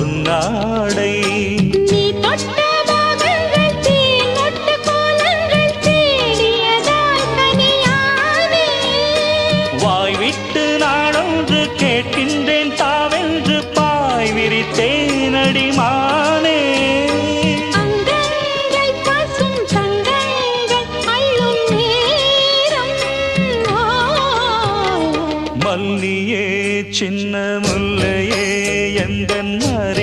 பொன்னாடை நீ தொட்ட பாகங்கள் தீமொட்டு கோலங்கள் தேடியதால் கனியானே வாய் விட்டு நாடொன்று கேட்கின்றேன் தாவென்று பாய் விரித்தேனடி மானே அங்கங்கள் பசும் தங்கங்கள் அள்ளும் நேரம் மல்லியே சின்ன முல்லையே